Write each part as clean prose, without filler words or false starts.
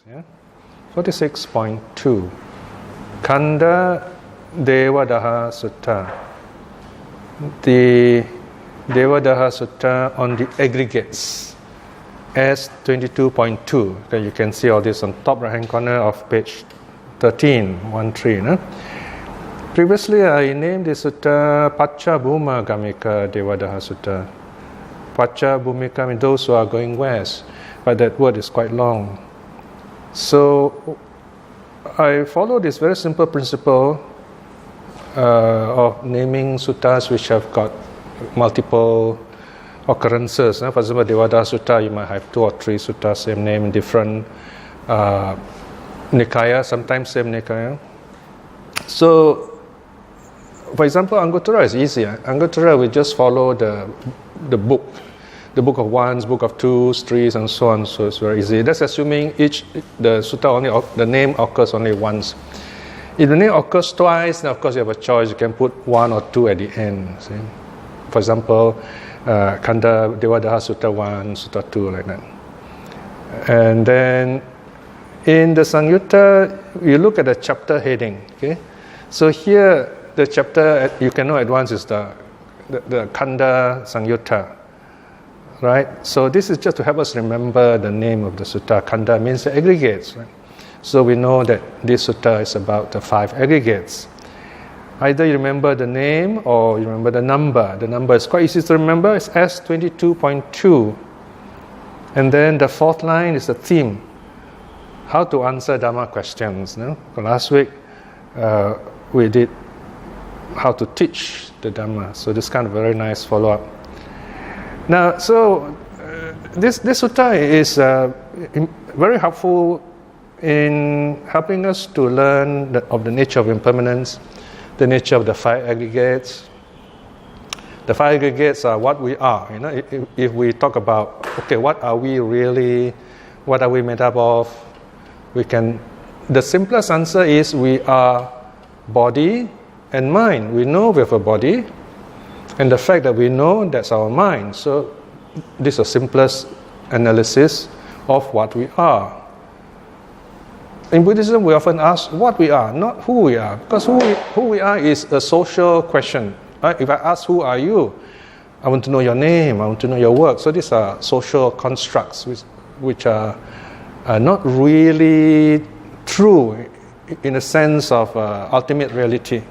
Yeah? 46.2. Khandha Devadaha Sutta. The Devadaha Sutta on the aggregates. S22.2. Okay, you can see all this on top right hand corner of page 13. No? Previously, I named this sutta Pacchā bhūma gāmikā Devadaha Sutta. Pacchā bhūmika means those who are going west, but that word is quite long. So I follow this very simple principle of naming suttas which have got multiple occurrences. For example, Devadaha Sutta, you might have 2 or 3 suttas, same name, different nikaya, sometimes same nikaya. So, for example, Anguttara is easier. Anguttara, we just follow the book of ones, book of twos, threes, and so on. So it's very easy. That's assuming the sutta the name occurs only once. If the name occurs twice, then of course you have a choice. You can put 1 or 2 at the end. See? For example, Khandha Devadaha Sutta 1, Sutta 2, like that. And then in the Samyutta, you look at the chapter heading. Okay, so here the chapter you can know at once is the Khandha Samyutta, right? So this is just to help us remember the name of the sutta. Khandha means the aggregates, right? So we know that this sutta is about the 5 aggregates. Either you remember the name or you remember the number. The number is quite easy to remember. It's S22.2. And then the 4th line is the theme. How to answer Dharma questions. No? Last week we did how to teach the Dharma. So this kind of very nice follow-up. Now, so this sutta is very helpful in helping us to learn of the nature of impermanence, the nature of the 5 aggregates. The 5 aggregates are what we are. You know, if we talk about, okay, what are we really? What are we made up of? The simplest answer is we are body and mind. We know we have a body, and the fact that we know, that's our mind. So this is the simplest analysis of what we are. In Buddhism, we often ask what we are, not who we are, because who we are is a social question. Right? If I ask who are you, I want to know your name, I want to know your work. So these are social constructs which are not really true in a sense of ultimate reality.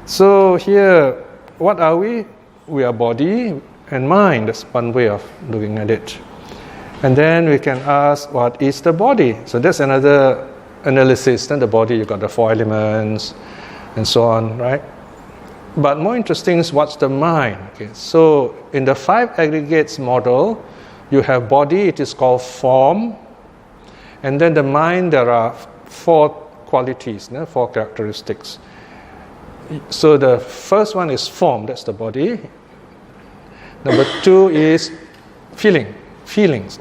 So here, what are we? We are body and mind. That's one way of looking at it. And then we can ask, what is the body? So that's another analysis. Then the body, you've got the 4 elements and so on, right? But more interesting is what's the mind. Okay, so in the 5 aggregates model, you have body, it is called form. And then the mind, there are 4 qualities, 4 characteristics. So the first one is form, that's the body. Number 2 is feelings.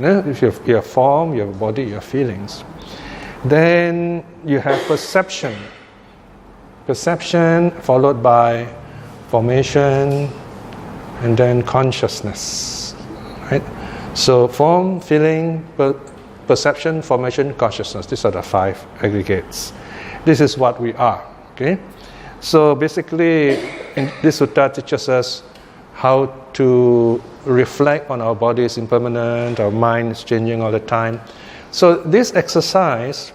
If you have form, you have body, you have feelings. Then you have perception. Perception followed by formation and then consciousness. Right? So form, feeling, perception, formation, consciousness. These are the 5 aggregates. This is what we are. Okay? So basically, this sutta teaches us how to reflect on our body is impermanent, our mind is changing all the time. So this exercise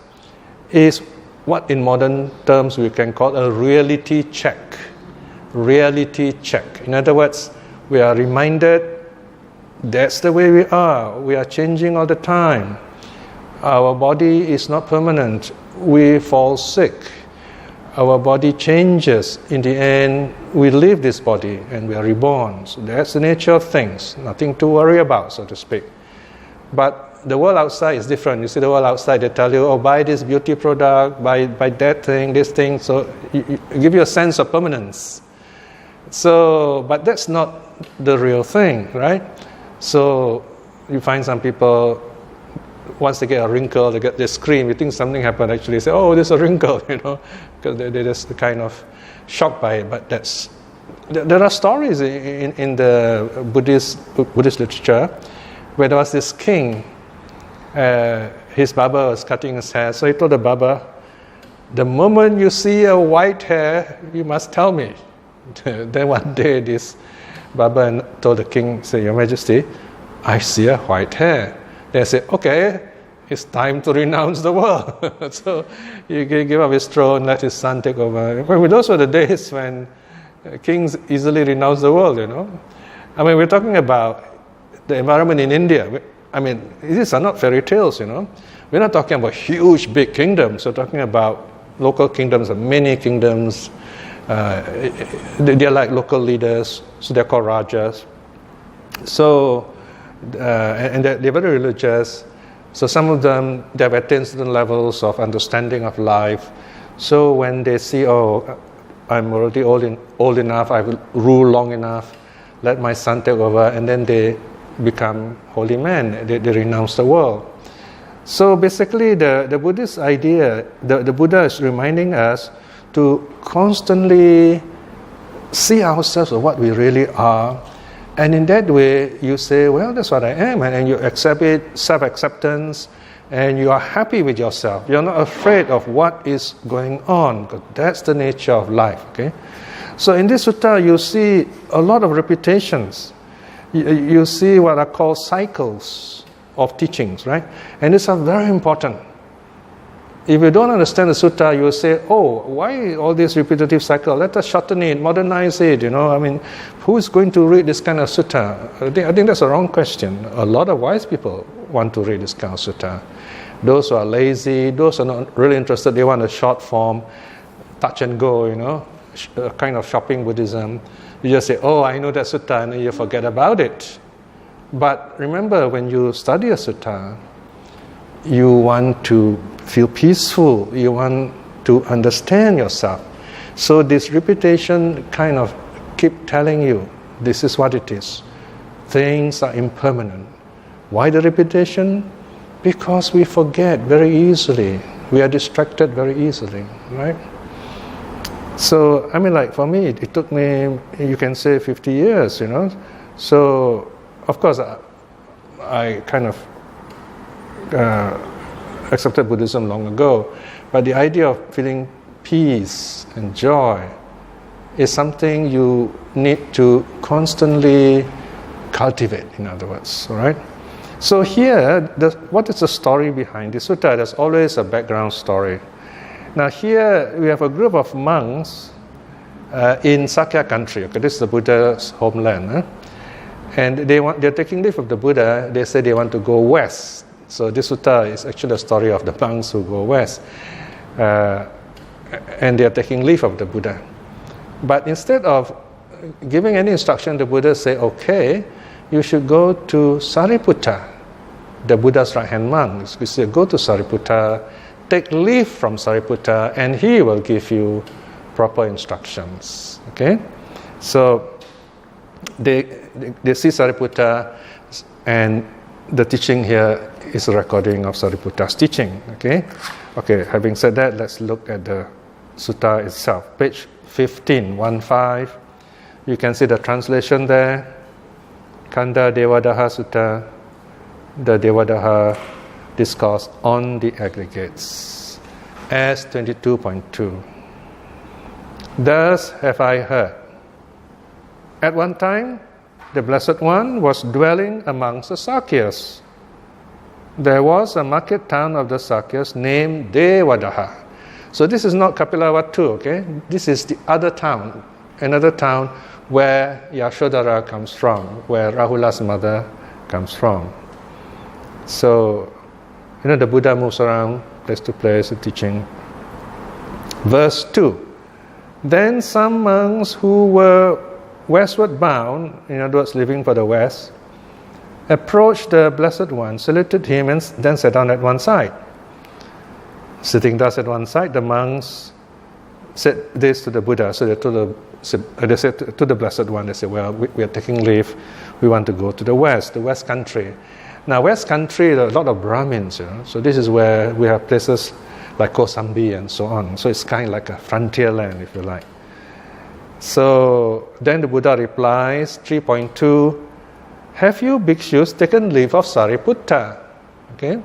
is what in modern terms we can call a reality check. Reality check. In other words, we are reminded that's the way we are. We are changing all the time. Our body is not permanent. We fall sick. Our body changes. In the end, we leave this body and we are reborn. So that's the nature of things. Nothing to worry about, so to speak. But the world outside is different. You see the world outside, they tell you, oh, buy this beauty product, buy that thing, this thing. So it give you a sense of permanence. So, but that's not the real thing, right? So you find some people, once they get a wrinkle, they scream. You think something happened. Actually, they say, "Oh, there's a wrinkle," because they're just kind of shocked by it. But there are stories in the Buddhist literature where there was this king. his barber was cutting his hair. So he told the barber, the moment you see a white hair, you must tell me. Then one day this barber told the king, say, Your Majesty, I see a white hair. They said, okay, it's time to renounce the world. So he gave up his throne, let his son take over. Well, those were the days when kings easily renounced the world, I mean, we're talking about the environment in India. I mean, these are not fairy tales, We're not talking about huge, big kingdoms. We're talking about local kingdoms, many kingdoms. They're like local leaders, so they're called rajas. So, and they're very religious. So some of them, they have attained certain levels of understanding of life. So when they see, I'm already old enough, I've ruled long enough, let my son take over, and then they become holy men. They renounce the world. So basically, the Buddhist idea, the Buddha is reminding us to constantly see ourselves for what we really are. And in that way, you say, well, that's what I am. And you exhibit self-acceptance, and you are happy with yourself. You're not afraid of what is going on, because that's the nature of life. Okay? So in this sutta, you see a lot of repetitions. You see what are called cycles of teachings, right? And these are very important. If you don't understand the sutta, you will say, why all this repetitive cycle? Let us shorten it, modernize it, I mean, who is going to read this kind of sutta? I think that's a wrong question. A lot of wise people want to read this kind of sutta. Those who are lazy, those who are not really interested, they want a short form, touch and go, a kind of shopping Buddhism. You just say, I know that sutta, and then you forget about it. But remember, when you study a sutta, you want to feel peaceful, you want to understand yourself. So this repetition kind of keep telling you, this is what it is. Things are impermanent. Why the repetition? Because we forget very easily. We are distracted very easily, right? So, I mean, like for me, it took me, you can say 50 years, So, of course, I kind of accepted Buddhism long ago, but the idea of feeling peace and joy is something you need to constantly cultivate, in other words, all right? So here, what is the story behind the sutta? There's always a background story. Now here, we have a group of monks in Sakya country. Okay, this is the Buddha's homeland. And they're taking leave of the Buddha. They say they want to go west. So this sutta is actually a story of the monks who go west. And they are taking leave of the Buddha. But instead of giving any instruction, the Buddha say, okay, you should go to Sariputta, the Buddha's right-hand monk. You say, go to Sariputta, take leave from Sariputta, and he will give you proper instructions. Okay? So they see Sariputta, and the teaching here is a recording of Sariputta's teaching. Okay, having said that, let's look at the sutta itself. Page 15, 1-5. You can see the translation there. Khandha Devadaha Sutta, the Devadaha Discourse on the Aggregates, S 22.2. Thus have I heard. At one time, the Blessed One was dwelling amongst the Sakyas. There was a market town of the Sakyas named Devadaha. So this is not Kapilavatthu, okay? This is the other town, another town where Yashodhara comes from, where Rahula's mother comes from. So, the Buddha moves around place to place teaching. Verse 2. Then some monks who were westward bound, in other words, living for the west, approached the Blessed One, saluted him, and then sat down at one side. Sitting thus at one side, the monks said this to the Buddha. So they said to the Blessed One, they said, well, we are taking leave. We want to go to the west country. Now, west country, there are a lot of Brahmins, So this is where we have places like Kosambi and so on. So it's kind of like a frontier land, if you like. So then the Buddha replies, 3.2, have you bhikshus taken leave of Sariputta? Okay.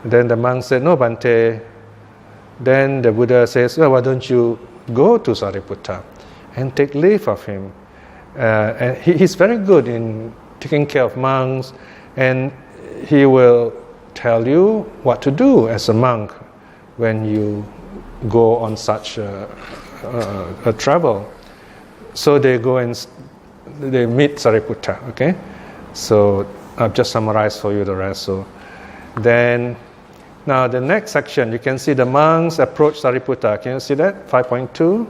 Then the monk said, no, Bhante. Then the Buddha says, well, why don't you go to Sariputta and take leave of him? And he's very good in taking care of monks, and he will tell you what to do as a monk when you go on such a travel. So they go and they meet Sariputta, okay? So I've just summarized for you the rest. So then, now the next section, you can see the monks approach Sariputta. Can you see that? 5.2.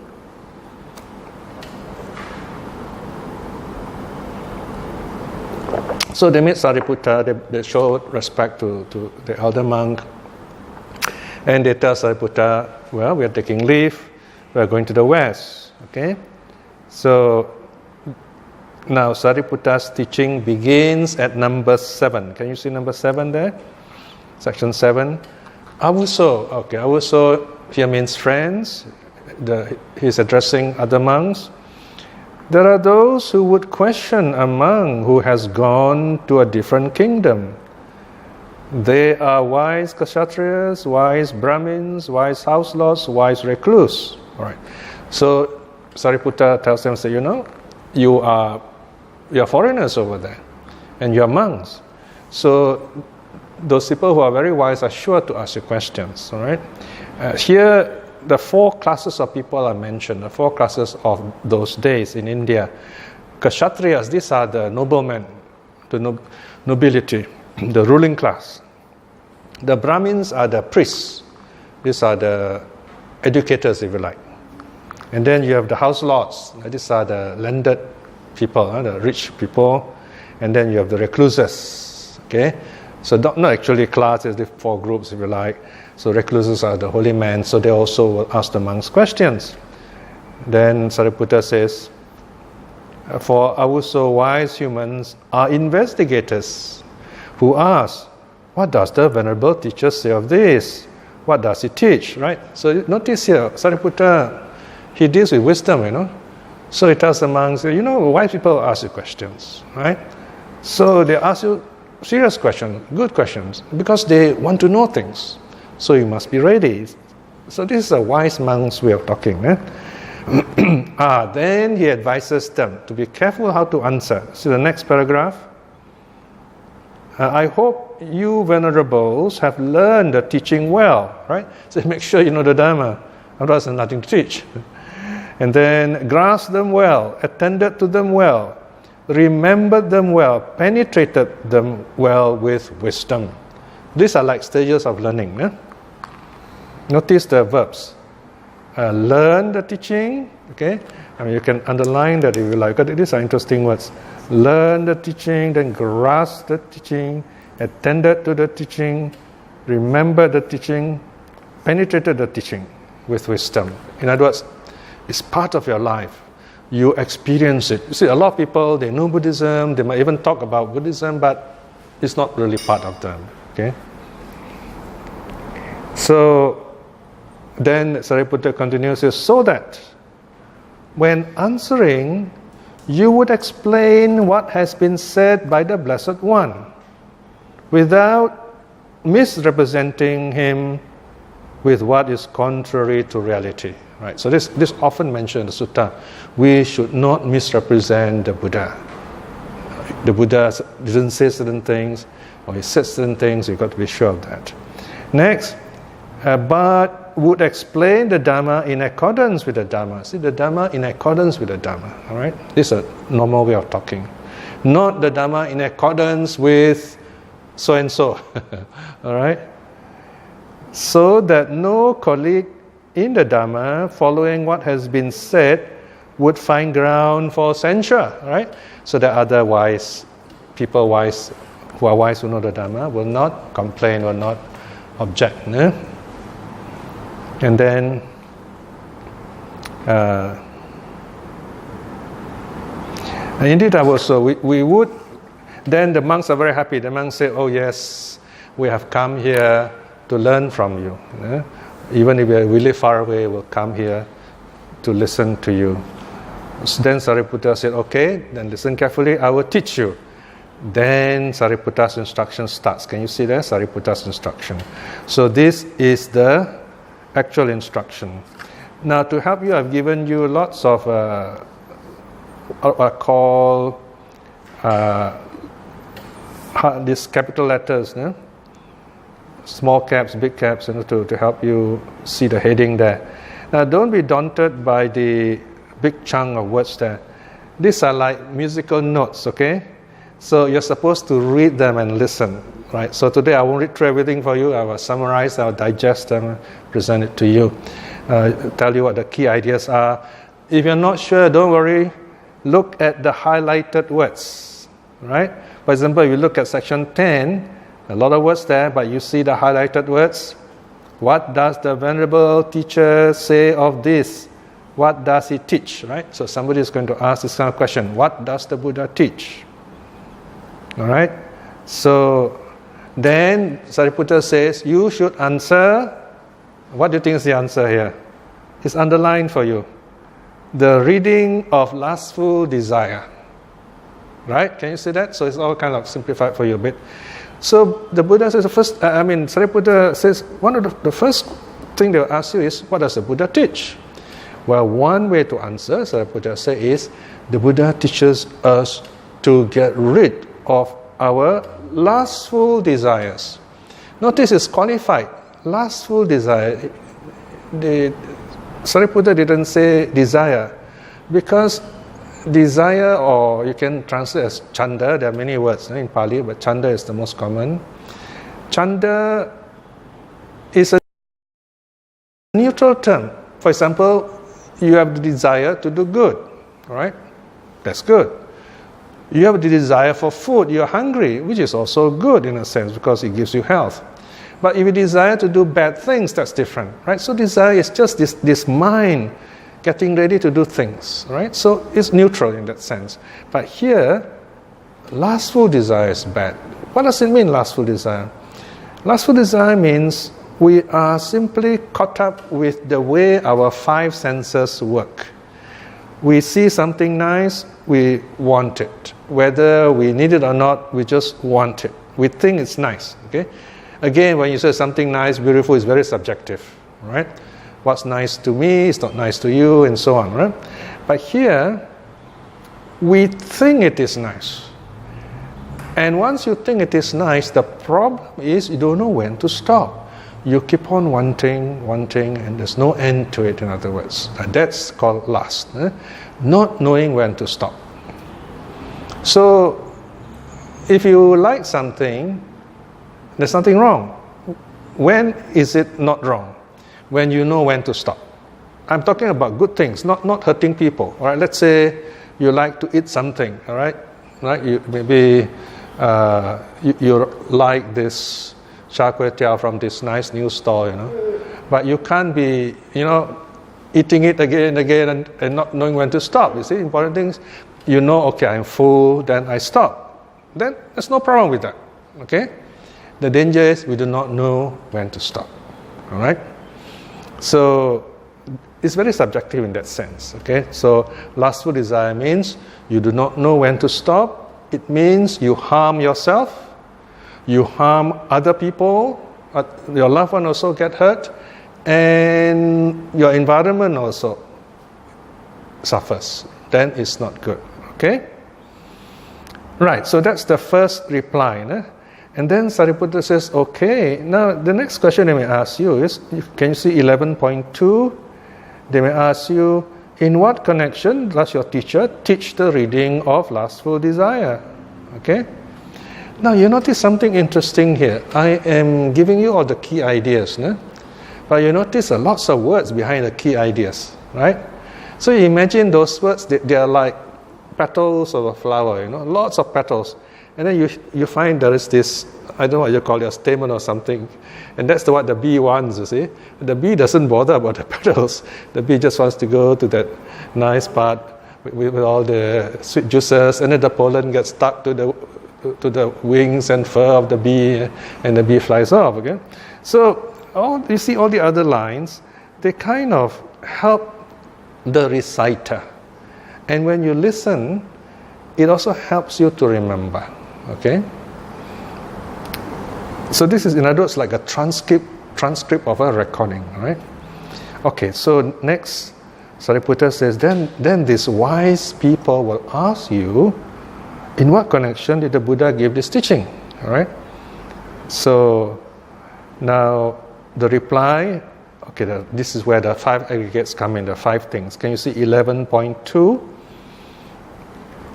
So they meet Sariputta, they show respect to the elder monk. And they tell Sariputta, well, we are taking leave, we are going to the west, okay? So now Sariputta's teaching begins at number 7. Can you see number 7 there? Section 7. Awuso, okay, Awuso here means friends. He's addressing other monks. There are those who would question a monk who has gone to a different kingdom. They are wise kshatriyas, wise brahmins, wise house lords, wise recluse. All right. So Sariputta tells them, say, you are foreigners over there, and you are monks. So those people who are very wise are sure to ask you questions. All right. Here, the 4 classes of people are mentioned. The 4 classes of those days in India. Kshatriyas, these are the noblemen, the nobility, the ruling class. The Brahmins are the priests. These are the educators, if you like. And then you have the house lords. These are the landed people, the rich people. And then you have the recluses. Okay, so not actually classes, the 4 groups, if you like. So recluses are the holy men. So they also will ask the monks questions. Then Sariputta says, for Awuso wise humans are investigators who ask, what does the Venerable Teacher say of this? What does he teach, right? So notice here, Sariputta, he deals with wisdom, So he tells the monks, wise people ask you questions, right? So they ask you serious questions, good questions, because they want to know things. So you must be ready. So this is a wise monk's way of talking. Then he advises them to be careful how to answer. See the next paragraph. I hope you venerables have learned the teaching well, right? So make sure you know the Dharma, otherwise there's nothing to teach. And then grasp them well, attended to them well, remembered them well, penetrated them well with wisdom. These are like stages of learning. Notice the verbs. Learn the teaching, okay? You can underline that if you like. These are interesting words. Learn the teaching, then grasp the teaching, attended to the teaching, remember the teaching, penetrated the teaching with wisdom. In other words, it's part of your life. You experience it. You see, a lot of people, they know Buddhism, they might even talk about Buddhism, but it's not really part of them, okay? So then Sariputta continues, says, so that when answering, you would explain what has been said by the Blessed One without misrepresenting him with what is contrary to reality. Right? So this often mentioned in the sutta. We should not misrepresent the Buddha. The Buddha didn't say certain things, or he said certain things, you've got to be sure of that. Next, but would explain the Dharma in accordance with the Dharma. See, the Dharma in accordance with the Dharma. All right? This is a normal way of talking. Not the Dharma in accordance with so-and-so. All right? So that no colleague in the Dharma, following what has been said, would find ground for censure. Right? So that other wise people, who are wise, who know the Dharma, will not complain, will not object. And then indeed, we would. Then the monks are very happy. The monks say, "Oh yes, we have come here to learn from you. Even if we live far away, we'll come here to listen to you." So then Sariputta said, "Okay, then listen carefully. I will teach you." Then Sariputta's instruction starts. Can you see there? Sariputta's instruction. So this is the actual instruction. Now to help you, I've given you lots of what I call these capital letters, no? Small caps, big caps, to help you see the heading there. Now don't be daunted by the big chunk of words there. These are like musical notes, okay? So you're supposed to read them and listen, right? So today I won't read through everything for you. I will summarize, I will digest them, present it to you, tell you what the key ideas are. If you're not sure, don't worry. Look at the highlighted words, right? For example, if you look at section 10, a lot of words there, but you see the highlighted words. What does the venerable teacher say of this? What does he teach, right? So somebody is going to ask this kind of question. What does the Buddha teach? All right? So then Sariputta says, you should answer. What do you think is the answer here? It's underlined for you. The reading of lustful desire. Right? Can you see that? So it's all kind of simplified for you a bit. So the Buddha says, Sariputta says, one of the first thing they'll ask you is, what does the Buddha teach? Well, one way to answer, Sariputta says, is the Buddha teaches us to get rid of our lustful desires. Notice it's qualified. Lustful desire. Sariputta didn't say desire, because desire, or you can translate as chanda, there are many words in Pali, but chanda is the most common. Chanda is a neutral term. For example, you have the desire to do good, right? That's good. You have the desire for food, you're hungry, which is also good in a sense because it gives you health. But if you desire to do bad things, that's different, right? So desire is just this mind getting ready to do things, right? So it's neutral in that sense. But here, lustful desire is bad. What does it mean, lustful desire? Lustful desire means we are simply caught up with the way our five senses work. We see something nice, we want it. Whether we need it or not, we just want it. We think it's nice, okay? Again, when you say something nice, beautiful, is very subjective, right? What's nice to me is not nice to you, and so on, right? But here, we think it is nice. And once you think it is nice, the problem is you don't know when to stop. You keep on wanting, and there's no end to it, in other words. That's called lust. Not knowing when to stop. So, if you like something, there's nothing wrong. When is it not wrong? When you know when to stop. I'm talking about good things, not hurting people. All right, let's say you like to eat something. All right, you maybe you like this char kway teow from this nice new store, but you can't be, eating it again and again and not knowing when to stop. You see, important things. Okay, I'm full, then I stop. Then there's no problem with that. Okay. The danger is we do not know when to stop. All right? So it's very subjective in that sense. Okay? So lustful desire means you do not know when to stop. It means you harm yourself, you harm other people, your loved one also get hurt, and your environment also suffers. Then it's not good. Okay? Right, so that's the first reply. And then Sariputta says, okay, now the next question they may ask you is, can you see 11.2? They may ask you, in what connection does your teacher teach the reading of lustful desire? Okay? Now you notice something interesting here. I am giving you all the key ideas, but you notice lots of words behind the key ideas, right? So you imagine those words, they are like petals of a flower, lots of petals. And then you find there is this, I don't know what you call it, a stamen or something. And that's what the bee wants, you see. The bee doesn't bother about the petals. The bee just wants to go to that nice part with all the sweet juices, and then the pollen gets stuck to the wings and fur of the bee, and the bee flies off, okay? So you see all the other lines, they kind of help the reciter. And when you listen, it also helps you to remember. Okay? So this is, in other words, like a transcript of a recording, right? Okay, so next, Sariputta says, then these wise people will ask you, in what connection did the Buddha give this teaching? All right? So now the reply, okay, this is where the 5 aggregates come in, the 5 things. Can you see 11.2?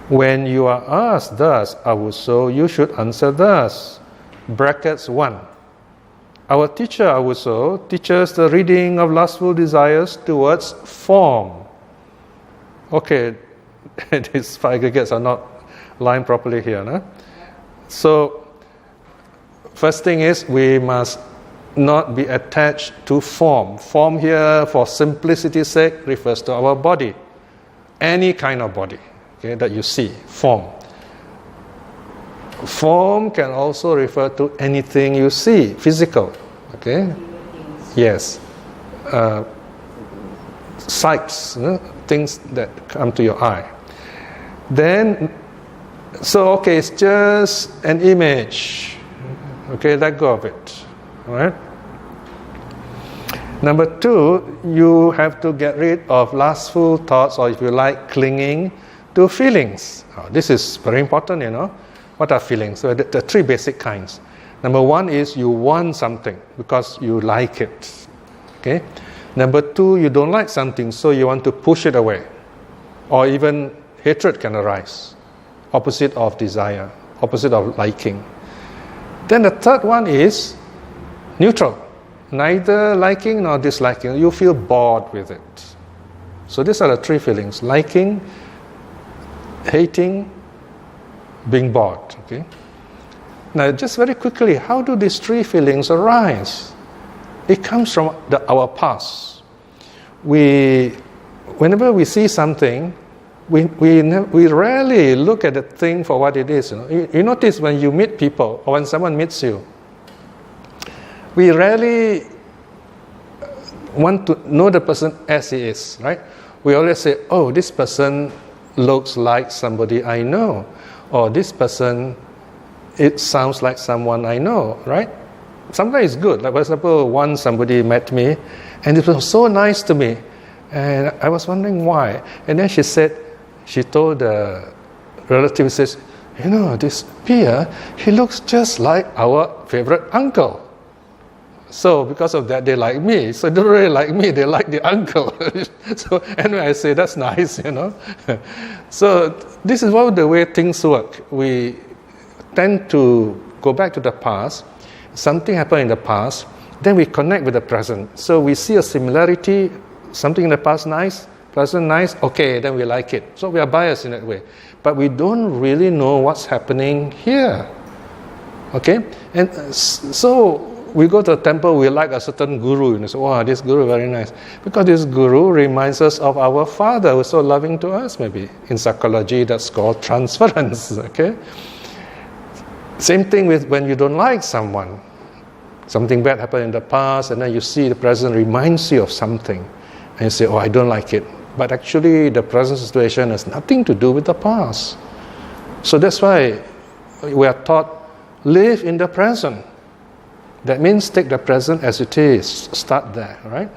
When you are asked thus, Avuso, you should answer thus. Brackets 1. Our teacher, Avuso, teaches the reading of lustful desires towards form. Okay, these 5 aggregates are not lined properly here. No? So, first thing is we must not be attached to form. Form here, for simplicity's sake, refers to our body. Any kind of body, okay, that you see, form. Form can also refer to anything you see, physical. Okay? Yes. Sights, things that come to your eye. Then, so okay, it's just an image. Okay, let go of it. All right? Number 2, you have to get rid of lustful thoughts, or if you like, clinging to feelings. Oh, this is very important, What are feelings? So the 3 basic kinds. Number 1 is you want something because you like it. Okay? Number 2, you don't like something, so you want to push it away. Or even hatred can arise. Opposite of desire, opposite of liking. Then the third one is neutral. Neither liking nor disliking. You feel bored with it. So these are the 3 feelings. Liking, hating, being bored. Okay? Now, just very quickly, how do these 3 feelings arise? It comes from our past. Whenever we see something, we rarely look at the thing for what it is. You notice when you meet people, or when someone meets you, we rarely want to know the person as he is, right? We always say, oh, this person looks like somebody I know. Or this person, it sounds like someone I know, right? Sometimes it's good. Like, for example, once somebody met me, and it was so nice to me. And I was wondering why. And then she told the relative, says, this Piya, he looks just like our favorite uncle. So because of that, they like me. So they don't really like me, they like the uncle. So anyway, I say, that's nice, So this is one of the way things work. We tend to go back to the past. Something happened in the past, then we connect with the present. So we see a similarity, something in the past nice, present nice, okay, then we like it. So we are biased in that way. But we don't really know what's happening here. Okay? And so we go to a temple, we like a certain guru, and say, wow, this guru very nice. Because this guru reminds us of our father who's so loving to us, maybe. In psychology, that's called transference, okay? Same thing with when you don't like someone. Something bad happened in the past, and then you see the present reminds you of something. And you say, oh, I don't like it. But actually, the present situation has nothing to do with the past. So that's why we are taught, live in the present. That means take the present as it is. Start there, right?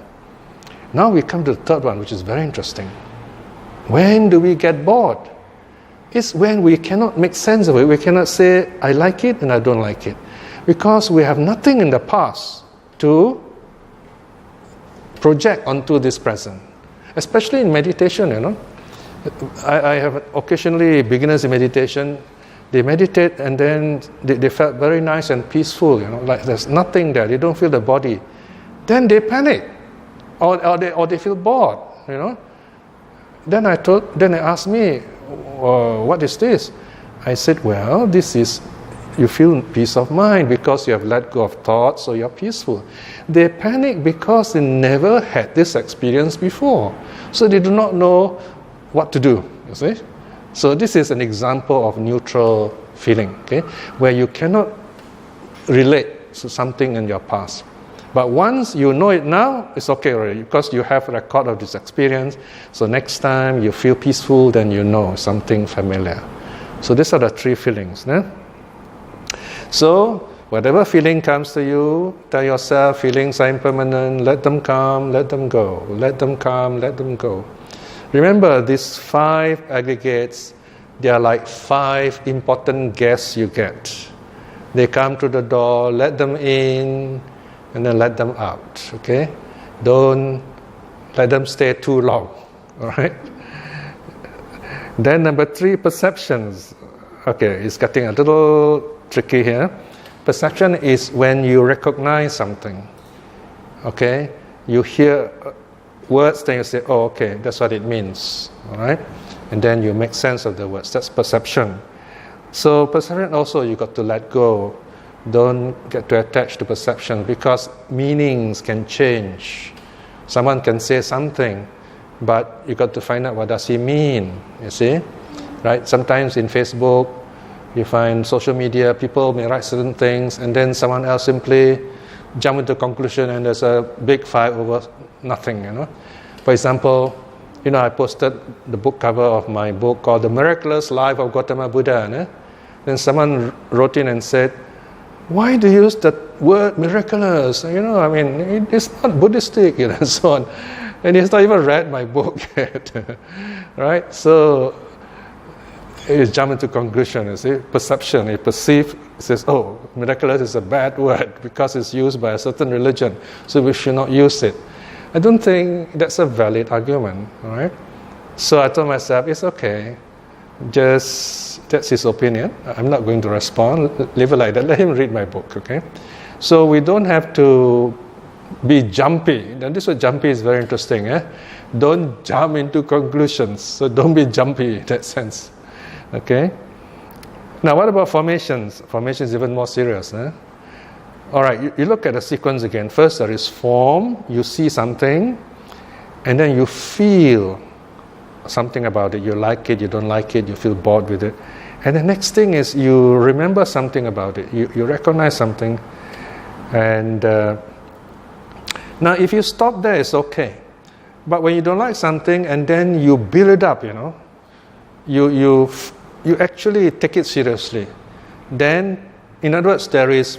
Now we come to the third one, which is very interesting. When do we get bored? It's when we cannot make sense of it. We cannot say, I like it and I don't like it. Because we have nothing in the past to project onto this present. Especially in meditation, I have occasionally beginners in meditation. They meditate and then they felt very nice and peaceful, like there's nothing there. They don't feel the body. Then they panic, or they feel bored, Then they asked me, what is this? I said, well, this is, you feel peace of mind because you have let go of thoughts, so you're peaceful. They panic because they never had this experience before, so they do not know what to do. You see. So this is an example of neutral feeling, okay, where you cannot relate to something in your past. But once you know it now, it's okay already, because you have a record of this experience. So next time you feel peaceful, then you know something familiar. So these are the 3 feelings. So, whatever feeling comes to you, tell yourself, feelings are impermanent, let them come, let them go, let them come, let them go. Remember, these 5 aggregates, they are like 5 important guests you get. They come to the door, let them in, and then let them out, okay? Don't let them stay too long, all right? Then number 3, perceptions. Okay, it's getting a little tricky here. Perception is when you recognize something, okay? You hear words, then you say, oh, okay, that's what it means, all right? And then you make sense of the words. That's perception. So perception also, you got to let go. Don't get too attached to perception because meanings can change. Someone can say something, but you got to find out what does he mean, you see? Right? Sometimes in Facebook, you find social media, people may write certain things, and then someone else simply jump into conclusion, and there's a big fight over nothing, you know? For example, you know, I posted the book cover of my book called The Miraculous Life of Gautama Buddha. Ne? Then someone wrote in and said, why do you use the word miraculous? You know, I mean, it's not Buddhistic, you know, and so on. And he's not even read my book yet, right? So, he jumped into conclusion, you see, perception, he perceives, says, oh, miraculous is a bad word because it's used by a certain religion, so we should not use it. I don't think that's a valid argument, all right? So I told myself, it's okay, just, that's his opinion, I'm not going to respond, leave it like that, let him read my book, okay? So we don't have to be jumpy, and this word jumpy is very interesting, eh? Don't jump into conclusions, so don't be jumpy in that sense. Okay. Now, what about formations? Formation is even more serious. Eh? All right. You look at the sequence again. First, there is form. You see something, and then you feel something about it. You like it. You don't like it. You feel bored with it. And the next thing is you remember something about it. You recognize something, and now if you stop there, it's okay. But when you don't like something, and then you build it up, you know, you actually take it seriously. Then, in other words, there is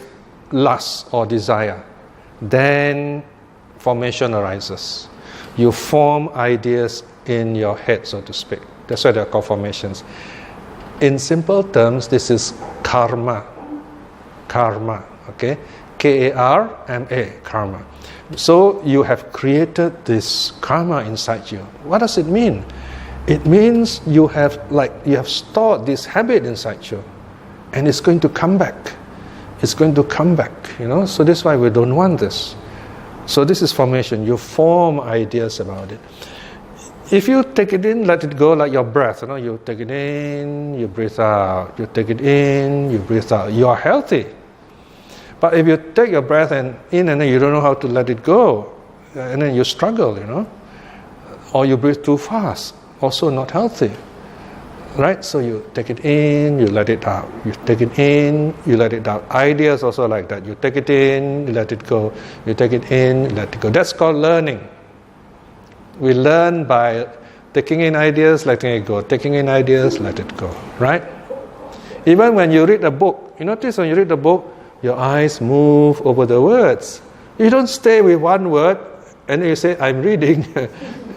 lust or desire. Then formation arises. You form ideas in your head, so to speak. That's why they're called formations. In simple terms, this is karma. Karma, okay? K-A-R-M-A, karma. So you have created this karma inside you. What does it mean? It means you have stored this habit inside you, and it's going to come back. It's going to come back, you know. So this is why we don't want this. So this is formation. You form ideas about it. If you take it in, let it go, like your breath. You know, you take it in, you breathe out. You take it in, you breathe out. You are healthy. But if you take your breath in and then you don't know how to let it go, and then you struggle, you know, or you breathe too fast. Also not healthy, right? So you take it in, you let it out. You take it in, you let it out. Ideas also like that. You take it in, you let it go. You take it in, you let it go. That's called learning. We learn by taking in ideas, letting it go. Taking in ideas, let it go, right? Even when you read a book, you notice when you read a book, your eyes move over the words. You don't stay with one word and you say, I'm reading.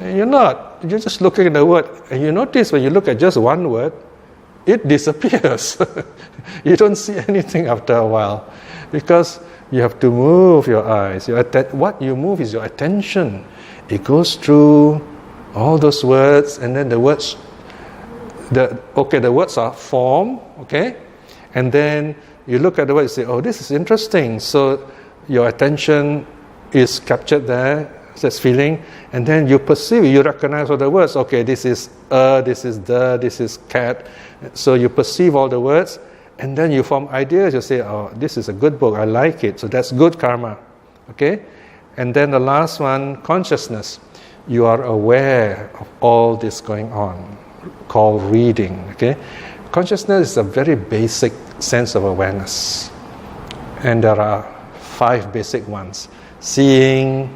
You're not. You're just looking at the word, and you notice when you look at just one word, it disappears. You don't see anything after a while, because you have to move your eyes. What you move is your attention. It goes through all those words, and then the words are formed, okay? And then you look at the words and say, oh, this is interesting. So your attention is captured there. That's feeling, and then you perceive, you recognize all the words. Okay, this is this is this is cat. So you perceive all the words, and then you form ideas. You say, oh, this is a good book, I like it. So that's good karma, okay? And then the last one, consciousness. You are aware of all this going on, called reading, okay? Consciousness is a very basic sense of awareness, and there are 5 basic ones: seeing,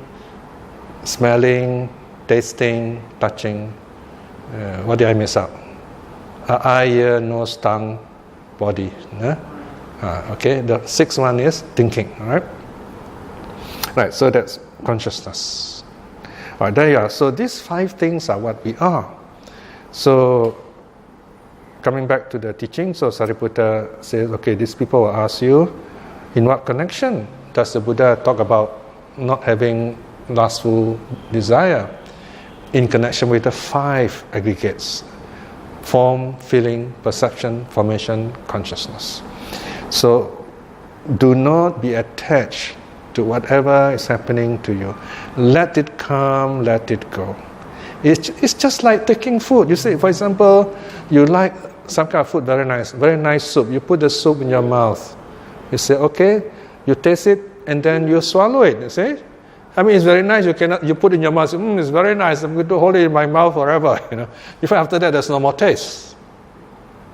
smelling, tasting, touching. What did I miss out? Eye, ear, nose, tongue, body. Okay, the sixth one is thinking. All right. Right. So that's consciousness. All right. There you are. So these 5 things are what we are. So coming back to the teaching, so Sariputta says, okay, these people will ask you, in what connection does the Buddha talk about not having lustful desire? In connection with the 5 aggregates: form, feeling, perception, formation, consciousness. So do not be attached to whatever is happening to you. Let it come, let it go. It's just like taking food. You say, for example, you like some kind of food, very nice soup. You put the soup in your mouth. You say, okay, you taste it and then you swallow it, you see? I mean, it's very nice. You put it in your mouth. It's very nice. I'm going to hold it in my mouth forever. If after that there's no more taste,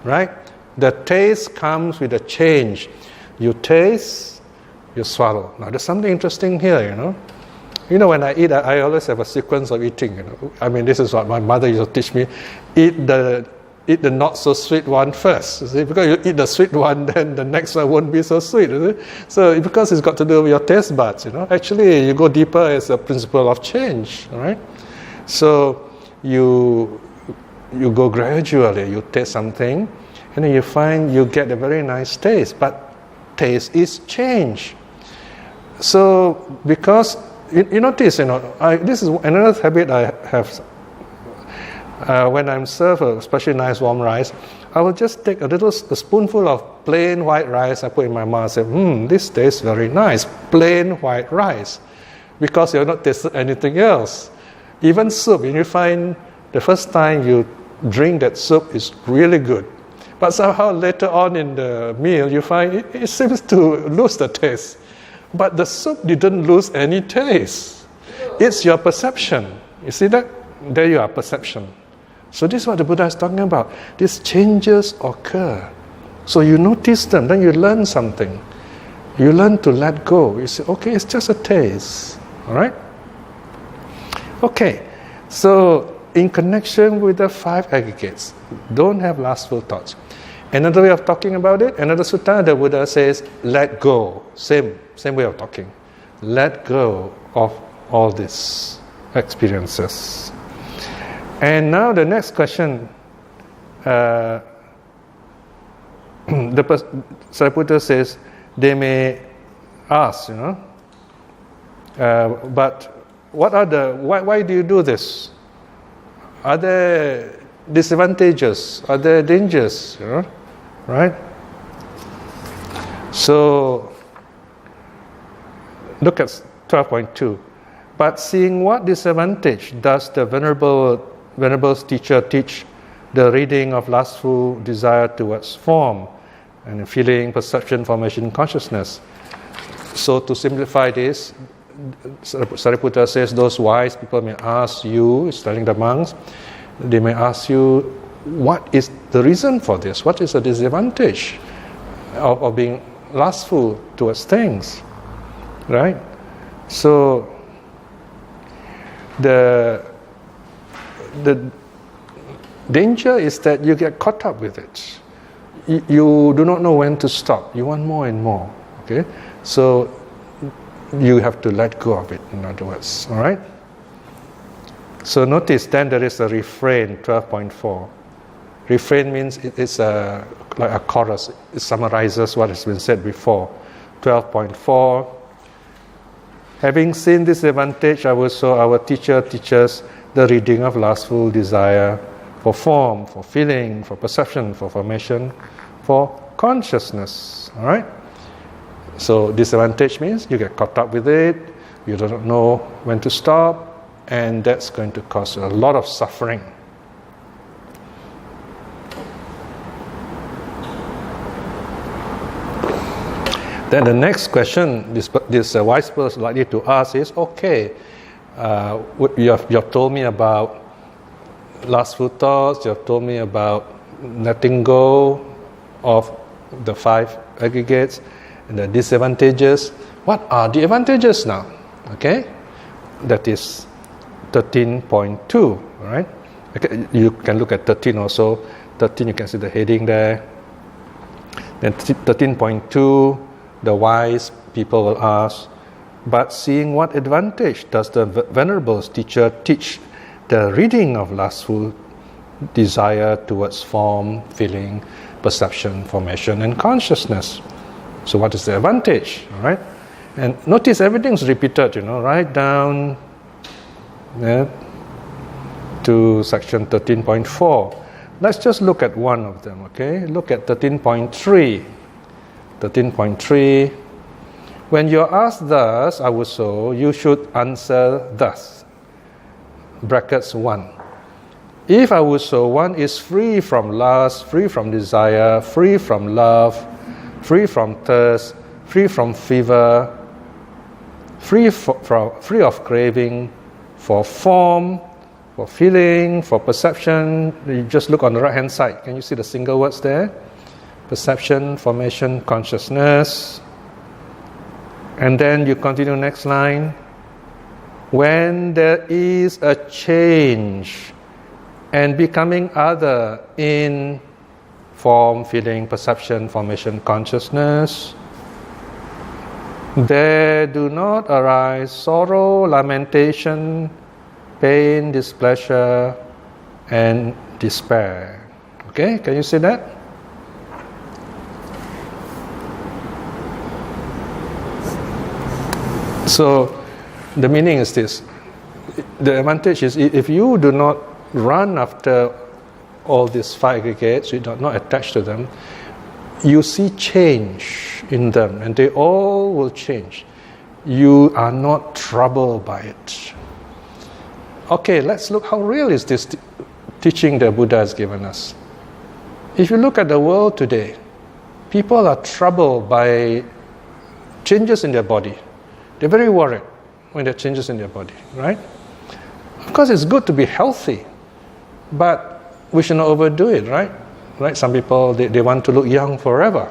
right? The taste comes with a change. You taste, you swallow. Now there's something interesting here. When I eat, I always have a sequence of eating. I mean, this is what my mother used to teach me: eat the not so sweet one first. You see? Because you eat the sweet one, then the next one won't be so sweet. You see? So because it's got to do with your taste buds, Actually, you go deeper as a principle of change. All right. So you go gradually. You taste something, and then you find you get a very nice taste. But taste is change. So because you notice, this is another habit I have. When I'm served especially nice warm rice, I will just take a spoonful of plain white rice I put in my mouth and say, this tastes very nice, plain white rice, because you have not tasted anything else. Even soup, you find the first time you drink that soup is really good, but somehow later on in the meal you find it seems to lose the taste. But the soup didn't lose any taste. It's your perception. You see that? There you are, perception. So this is what the Buddha is talking about. These changes occur. So you notice them, then you learn something. You learn to let go. You say, okay, it's just a taste. All right? Okay. So in connection with the 5 aggregates, don't have lustful thoughts. Another way of talking about it, another sutta, the Buddha says, let go. Same way of talking. Let go of all these experiences. And now the next question, Sariputta says, they may ask, but what are why do you do this? Are there disadvantages? Are there dangers? Right? So, look at 12.2. But seeing what disadvantage does the Venerable teacher teach the reading of lustful desire towards form and feeling, perception, formation, consciousness? So to simplify this, Sariputta says those wise people may ask you, he's telling the monks, they may ask you, what is the reason for this? What is the disadvantage of being lustful towards things? Right? So the danger is that you get caught up with it. You do not know when to stop. You want more and more. Okay? So you have to let go of it, in other words. All right? So notice then there is a refrain, 12.4. Refrain means it's like a chorus. It summarizes what has been said before. 12.4. Having seen this advantage, our teacher teaches the reading of lustful desire for form, for feeling, for perception, for formation, for consciousness. All right? So disadvantage means you get caught up with it, you don't know when to stop, and that's going to cause a lot of suffering. Then the next question this wise person is likely to ask is, okay, you have told me about lustful thoughts, you have told me about letting go of the 5 aggregates and the disadvantages. What are the advantages now? Okay, that is 13.2, right? Okay, you can look at 13 also. 13, you can see the heading there. Then 13.2, the wise people will ask, but seeing what advantage does the venerable teacher teach the reading of lustful desire towards form, feeling, perception, formation, and consciousness? So what is the advantage? All right? And notice everything's repeated, right down to section 13.4. Let's just look at one of them, okay? Look at 13.3. 13.3. When you're asked thus, Awuso, you should answer thus. Brackets 1. If Awuso, one is free from lust, free from desire, free from love, free from thirst, free from fever, free of craving, for form, for feeling, for perception. You just look on the right hand side. Can you see the single words there? Perception, formation, consciousness. And then you continue next line. When there is a change and becoming other in form, feeling, perception, formation, consciousness, there do not arise sorrow, lamentation, pain, displeasure, and despair. Okay, can you see that? So, the meaning is this. The advantage is if you do not run after all these five aggregates, you do not attach to them, you see change in them, and they all will change. You are not troubled by it. Okay, let's look how real is this teaching the Buddha has given us. If you look at the world today, people are troubled by changes in their body. They're very worried when there are changes in their body, right? Of course, it's good to be healthy, but we should not overdo it, right? Right? Some people, they want to look young forever,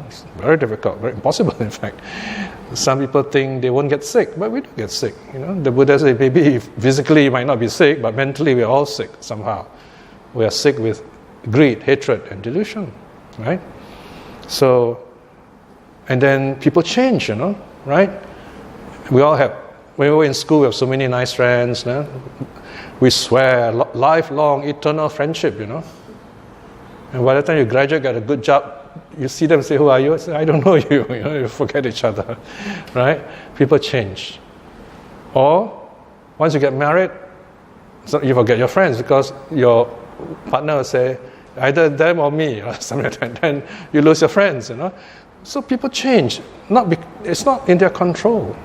It's very difficult, very impossible, in fact. Some people think they won't get sick, but we do get sick, The Buddha said maybe physically you might not be sick, but mentally we're all sick somehow. We are sick with greed, hatred, and delusion, right? So, and then people change, right? We all have, when we were in school, we have so many nice friends, we swear lifelong, eternal friendship, And by the time you graduate, get a good job, you see them say, who are you? I say, I don't know you. You forget each other, right? People change. Or, once you get married, so you forget your friends because your partner will say, either them or me, or something like that. Then you lose your friends, So people change. It's not in their control.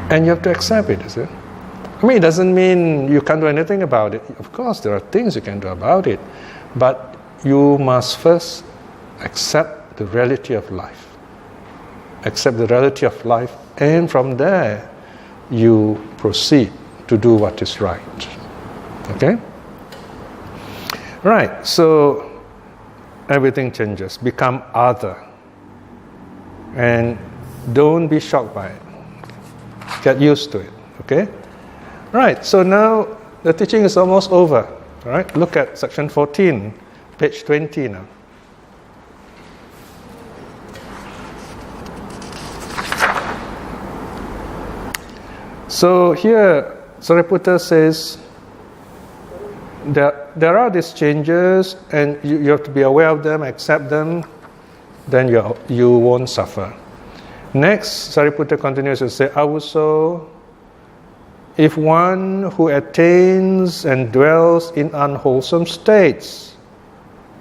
And you have to accept it, is it? It doesn't mean you can't do anything about it. Of course, there are things you can do about it. But you must first accept the reality of life. Accept the reality of life, and from there, you proceed to do what is right. Okay? Right, so everything changes. Become other. And don't be shocked by it. Get used to it. Okay? Right, so now the teaching is almost over. All right, look at section 14, page 20 now. So here, Sariputta says there are these changes, and you have to be aware of them, accept them, then you won't suffer. Next, Sariputta continues to say, Awuso, if one who attains and dwells in unwholesome states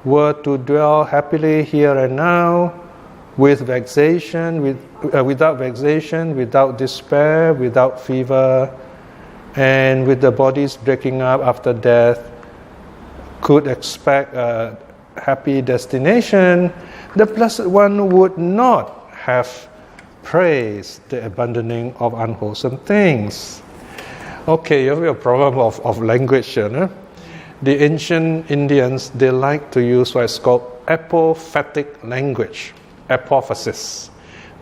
were to dwell happily here and now, without vexation, without despair, without fever, and with the bodies breaking up after death, could expect a happy destination, the Blessed One would not have praised the abandoning of unwholesome things. Okay, you have a problem of language here. No? The ancient Indians, they like to use what is called apophatic language, apophasis.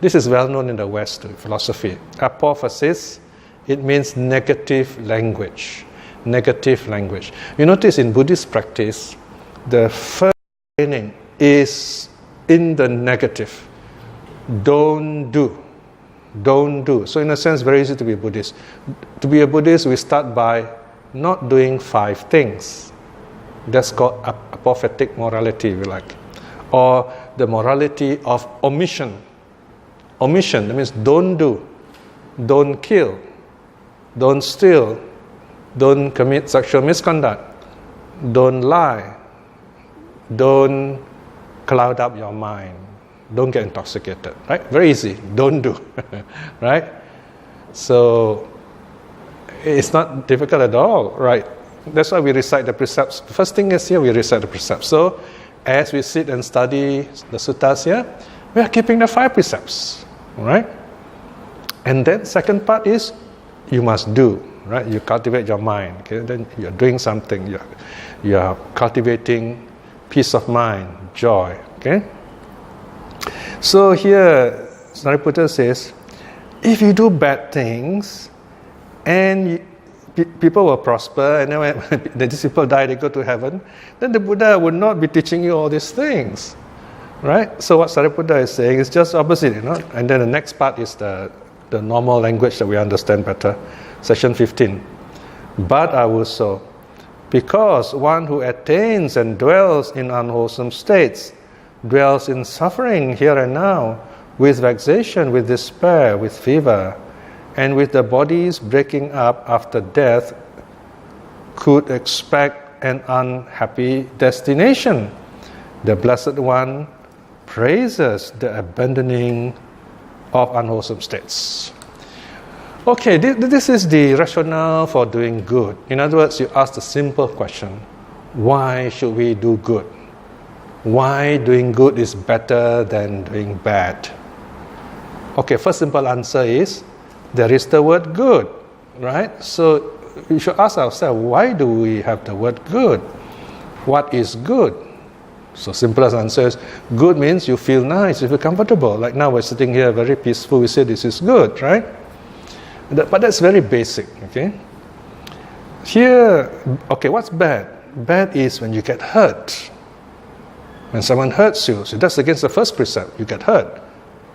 This is well known in the West philosophy. Apophasis, it means negative language. Negative language. You notice in Buddhist practice, the first training is in the negative. Don't do. Don't do. So in a sense, very easy to be a Buddhist. To be a Buddhist, we start by not doing 5 things. That's called apophatic morality, if you like. Or the morality of omission. Omission, that means don't do, don't kill, don't steal, don't commit sexual misconduct, don't lie, don't cloud up your mind, don't get intoxicated, right? Very easy, don't do, right? So it's not difficult at all, right? That's why we recite the precepts. The first thing is here, we recite the precepts. So as we sit and study the suttas here, we are keeping the 5 precepts, right? And then second part is you must do, right? You cultivate your mind, okay? Then you're doing something. You are cultivating peace of mind, joy, okay? So here, Sariputta says, if you do bad things and people will prosper, and then when these people die, they go to heaven, then the Buddha would not be teaching you all these things, right? So what Sariputta is saying is just opposite, And then the next part is the normal language that we understand better, section 15. But also, because one who attains and dwells in unwholesome states, dwells in suffering here and now, with vexation, with despair, with fever, and with the bodies breaking up after death, could expect an unhappy destination. The Blessed One praises the abandoning of unwholesome states. Okay, this is the rationale for doing good. In other words, you ask the simple question, why should we do good? Why doing good is better than doing bad? Okay, first simple answer is, there is the word good, right? So we should ask ourselves, why do we have the word good? What is good? So simplest answer is, good means you feel nice, you feel comfortable. Like now we're sitting here very peaceful, we say this is good, right? But that's very basic, okay? Here, okay, what's bad? Bad is when you get hurt. When someone hurts you, so that's against the first precept, you get hurt,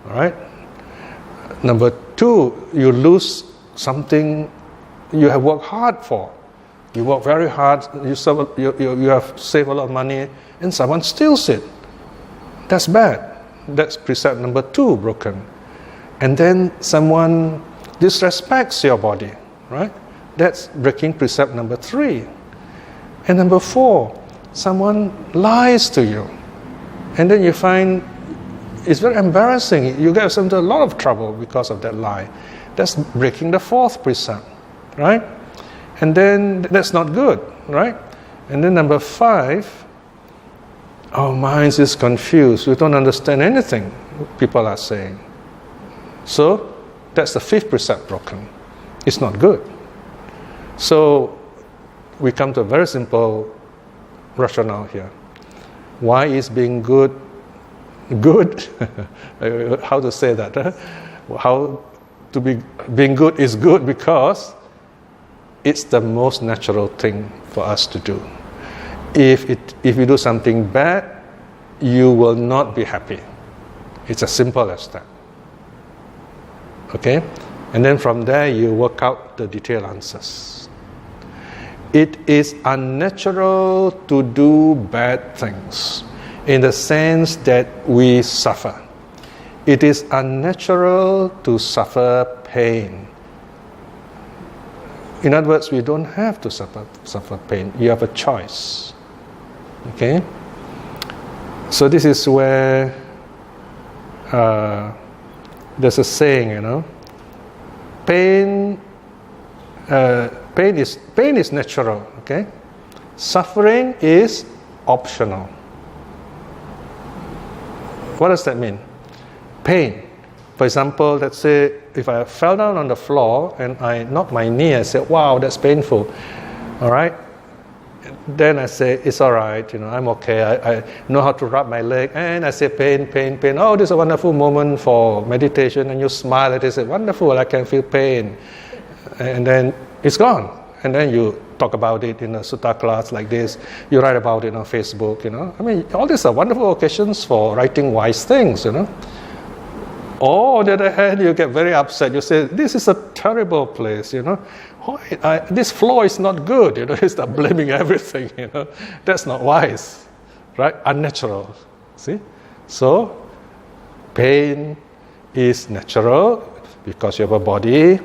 all right? Number 2, you lose something you have worked hard for. You work very hard, you have saved a lot of money, and someone steals it. That's bad. That's precept number 2 broken. And then someone disrespects your body, right? That's breaking precept number 3. And number 4, someone lies to you. And then you find it's very embarrassing. You get yourself into a lot of trouble because of that lie. That's breaking the 4th precept, right? And then that's not good, right? And then number 5, our minds is confused. We don't understand anything people are saying. So that's the 5th precept broken. It's not good. So we come to a very simple rationale here. Why is being good? How to say that? How to be being good is good because it's the most natural thing for us to do. If you do something bad, you will not be happy. It's as simple as that. Okay? And then from there you work out the detailed answers. It is unnatural to do bad things in the sense that we suffer. It is unnatural to suffer pain. In other words, we don't have to suffer pain. You have a choice. Okay? So this is where there's a saying, pain is natural, okay? Suffering is optional. What does that mean? Pain. For example, let's say if I fell down on the floor and I knocked my knee, I say, wow, that's painful. All right? Then I say, it's all right, I'm okay. I know how to rub my leg. And I say, pain, pain, pain. Oh, this is a wonderful moment for meditation. And you smile and you say, wonderful, I can feel pain. And then it's gone. And then you talk about it in a sutta class like this. You write about it on Facebook, I mean, all these are wonderful occasions for writing wise things, Or on the other hand, you get very upset. You say, this is a terrible place, this floor is not good, you start blaming everything, That's not wise, right? Unnatural, see? So, pain is natural because you have a body,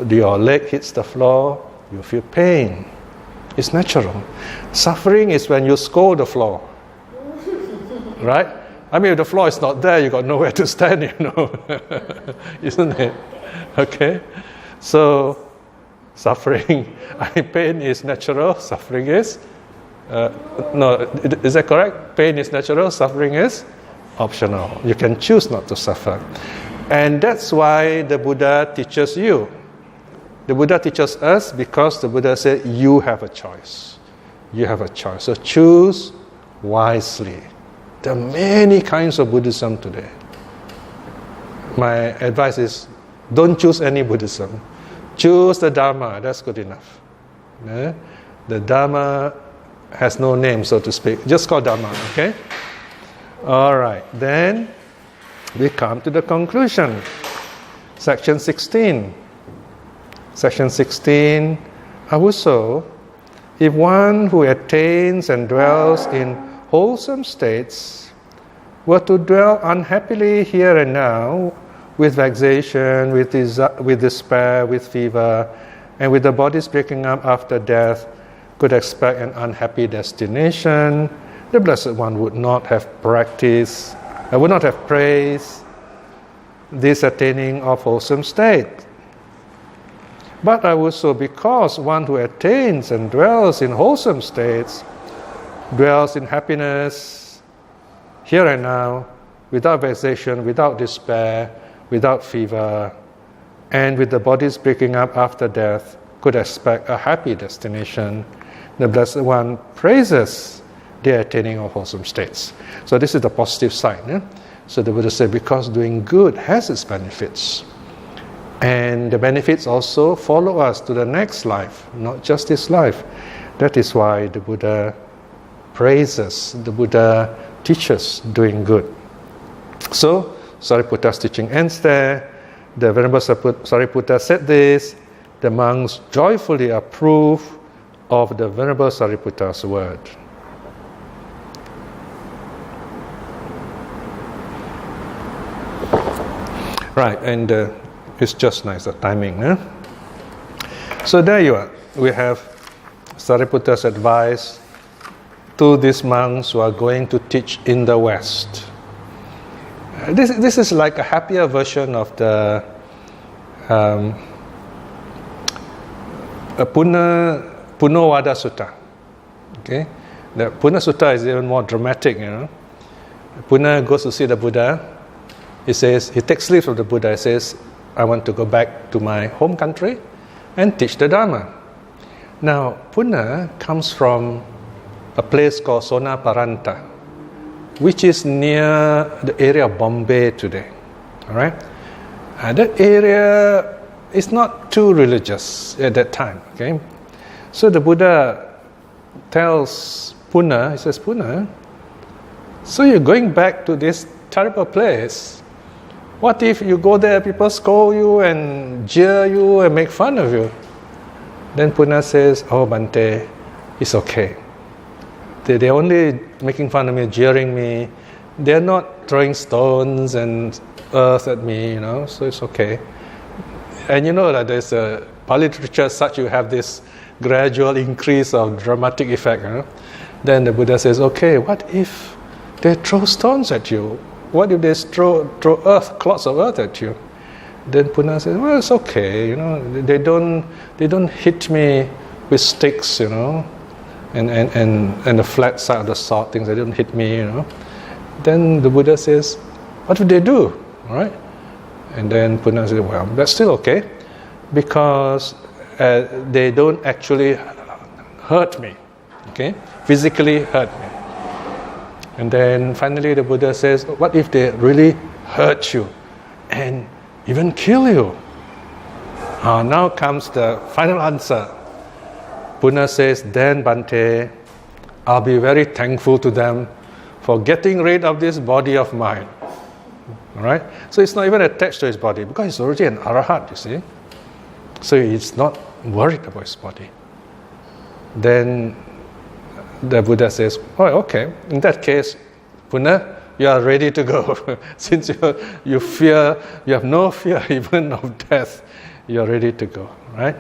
your leg hits the floor, you feel pain. It's natural. Suffering is when you scold the floor, right? I mean, if the floor is not there, you got nowhere to stand, isn't it? Okay? So, suffering, pain is natural, suffering is, no, is that correct? Pain is natural, suffering is optional. You can choose not to suffer. And that's why the Buddha teaches you. The Buddha teaches us because the Buddha said, you have a choice. You have a choice. So choose wisely. There are many kinds of Buddhism today. My advice is, don't choose any Buddhism. Choose the Dharma, that's good enough. The Dharma has no name, so to speak. Just call Dharma, okay? All right, then we come to the conclusion. Section 16. Section 16, Avuso, if one who attains and dwells in wholesome states were to dwell unhappily here and now with vexation, with despair, with fever, and with the bodies breaking up after death, could expect an unhappy destination, the Blessed One would not have practiced, would not have praised this attaining of wholesome state. But also because one who attains and dwells in wholesome states, dwells in happiness here and now, without vexation, without despair, without fever, and with the bodies breaking up after death, could expect a happy destination, the Blessed One praises the attaining of wholesome states. So this is the positive side. So the Buddha said, because doing good has its benefits. And the benefits also follow us to the next life, not just this life. That is why the Buddha praises, the Buddha teaches doing good. So, Sariputta's teaching ends there. The Venerable Sariputta said this. The monks joyfully approve of the Venerable Sariputta's word. Right, and it's just nice, the timing. So there you are. We have Sariputta's advice to these monks who are going to teach in the West. This is like a happier version of the Punawada Sutta. Okay, the Puna Sutta is even more dramatic. Puna goes to see the Buddha. He says, he takes leave of the Buddha. He says, I want to go back to my home country and teach the Dharma. Now, Puna comes from a place called Sonaparanta, which is near the area of Bombay today. All right? That area is not too religious at that time. Okay? So the Buddha tells Puna, he says, Puna, so you're going back to this terrible place. What if you go there, people scold you and jeer you and make fun of you? Then Puna says, oh Bhante, it's okay. They're only making fun of me, jeering me. They're not throwing stones and earth at me, so it's okay. And that there's a Pali literature such you have this gradual increase of dramatic effect. Then the Buddha says, okay, what if they throw stones at you? What if they throw earth, clods of earth at you? Then Puna says, well, it's okay, they don't hit me with sticks, and the flat side of the sword, things, they don't hit me, Then the Buddha says, what would they do? All right? And then Puna says, well, that's still okay, because they don't actually hurt me, okay? Physically hurt me. And then finally the Buddha says, what if they really hurt you and even kill you? Now comes the final answer. Puna says, then Bhante, I'll be very thankful to them for getting rid of this body of mine. All right? So it's not even attached to his body because he's already an arahat, you see. So he's not worried about his body. Then the Buddha says, oh, okay, in that case, Puna, you are ready to go. Since you have no fear even of death, you are ready to go, right?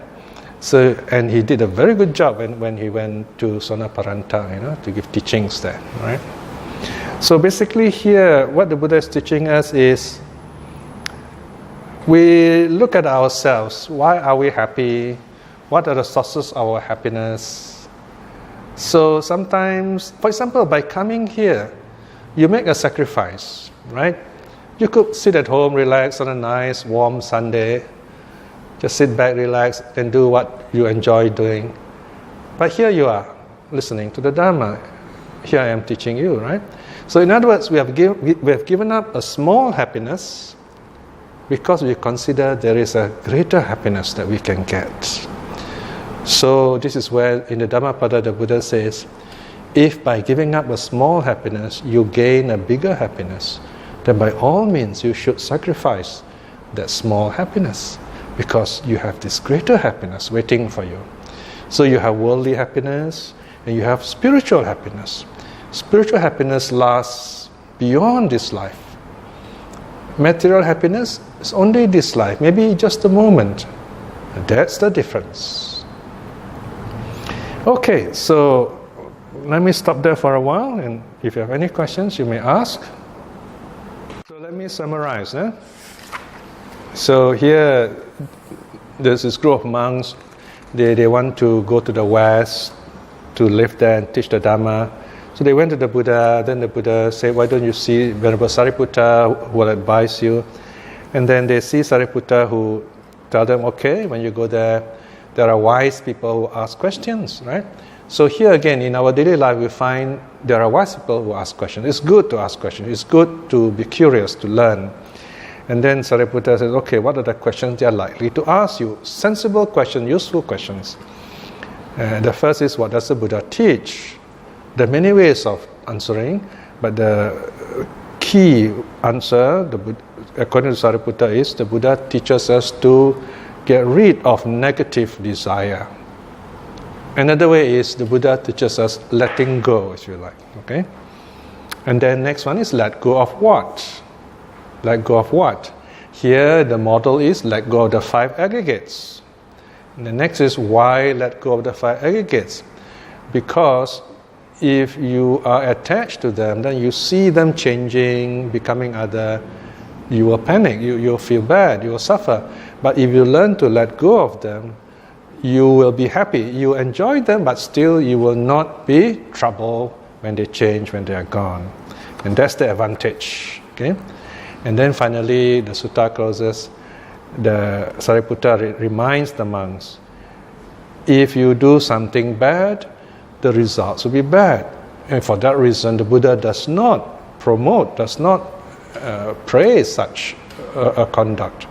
So, and he did a very good job when he went to Sonaparanta, to give teachings there, right? So basically here, what the Buddha is teaching us is, we look at ourselves. Why are we happy? What are the sources of our happiness? So sometimes, for example, by coming here, you make a sacrifice, right? You could sit at home, relax on a nice, warm Sunday, just sit back, relax, and do what you enjoy doing. But here you are, listening to the Dharma. Here I am teaching you, right? So in other words, we have given up a small happiness because we consider there is a greater happiness that we can get. So this is where in the Dhammapada the Buddha says, if by giving up a small happiness you gain a bigger happiness, then by all means you should sacrifice that small happiness because you have this greater happiness waiting for you. So you have worldly happiness and you have spiritual happiness. Spiritual happiness lasts beyond this life. Material happiness is only this life, maybe just a moment. That's the difference. Okay, so let me stop there for a while, and if you have any questions, you may ask. So let me summarize. So here, there's this group of monks. They want to go to the West to live there and teach the Dhamma. So they went to the Buddha. Then the Buddha said, why don't you see Venerable Sariputta who will advise you? And then they see Sariputta who tell them, okay, when you go there are wise people who ask questions, right? So here again, in our daily life, we find there are wise people who ask questions. It's good to ask questions. It's good to be curious, to learn. And then Sariputta says, okay, what are the questions they are likely to ask you? Sensible questions, useful questions. The first is, what does the Buddha teach? There are many ways of answering, but the key answer, according to Sariputta, is the Buddha teaches us to get rid of negative desire. Another way is the Buddha teaches us letting go, if you like. Okay? And then next one is let go of what? Let go of what? Here the model is let go of the five aggregates. And the next is why let go of the five aggregates? Because if you are attached to them, then you see them changing, becoming other, you will panic, you'll feel bad, you will suffer. But if you learn to let go of them, you will be happy. You enjoy them, but still you will not be troubled when they change, when they are gone. And that's the advantage. Okay? And then finally, the sutta closes, the Sariputta reminds the monks, if you do something bad, the results will be bad. And for that reason, the Buddha does not promote, does not praise such a conduct.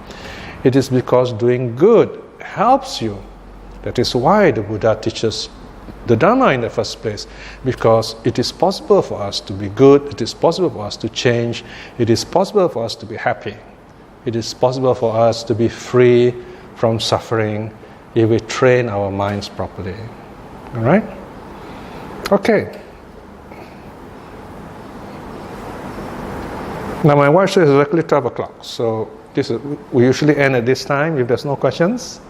It is because doing good helps you. That is why the Buddha teaches the Dharma in the first place, because it is possible for us to be good, it is possible for us to change, it is possible for us to be happy, it is possible for us to be free from suffering if we train our minds properly. All right? Okay. Now my watch says exactly 12 o'clock, so we usually end at this time if there's no questions.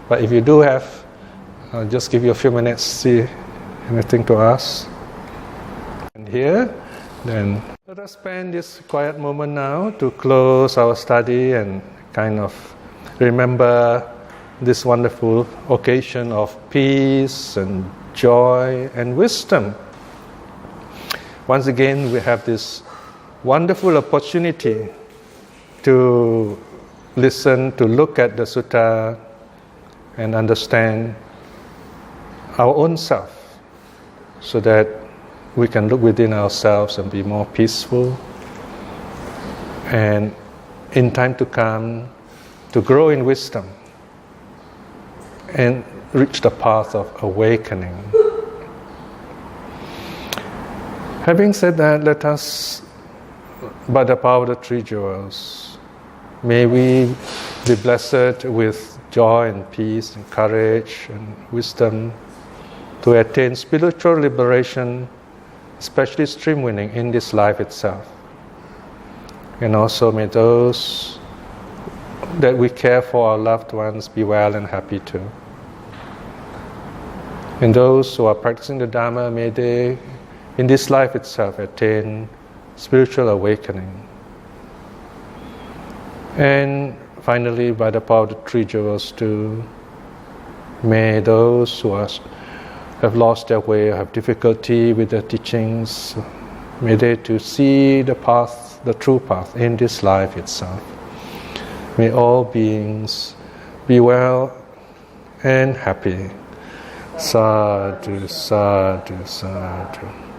But if you do have, I'll just give you a few minutes, see anything to ask. And here, then let us spend this quiet moment now to close our study and kind of remember this wonderful occasion of peace and joy and wisdom. Once again, we have this wonderful opportunity to listen, to look at the sutta and understand our own self, so that we can look within ourselves and be more peaceful, and in time to come, to grow in wisdom. And reach the path of awakening. Having said that, let us, by the power of the three jewels, may we be blessed with joy and peace and courage and wisdom to attain spiritual liberation, especially stream winning in this life itself. And also may those that we care for, our loved ones, be well and happy too. And those who are practicing the Dharma, may they, in this life itself, attain spiritual awakening. And finally, by the power of the three jewels too, may those who have lost their way, or have difficulty with the teachings, may they to see the path, the true path in this life itself. May all beings be well and happy. Sadhu, sadhu, sadhu.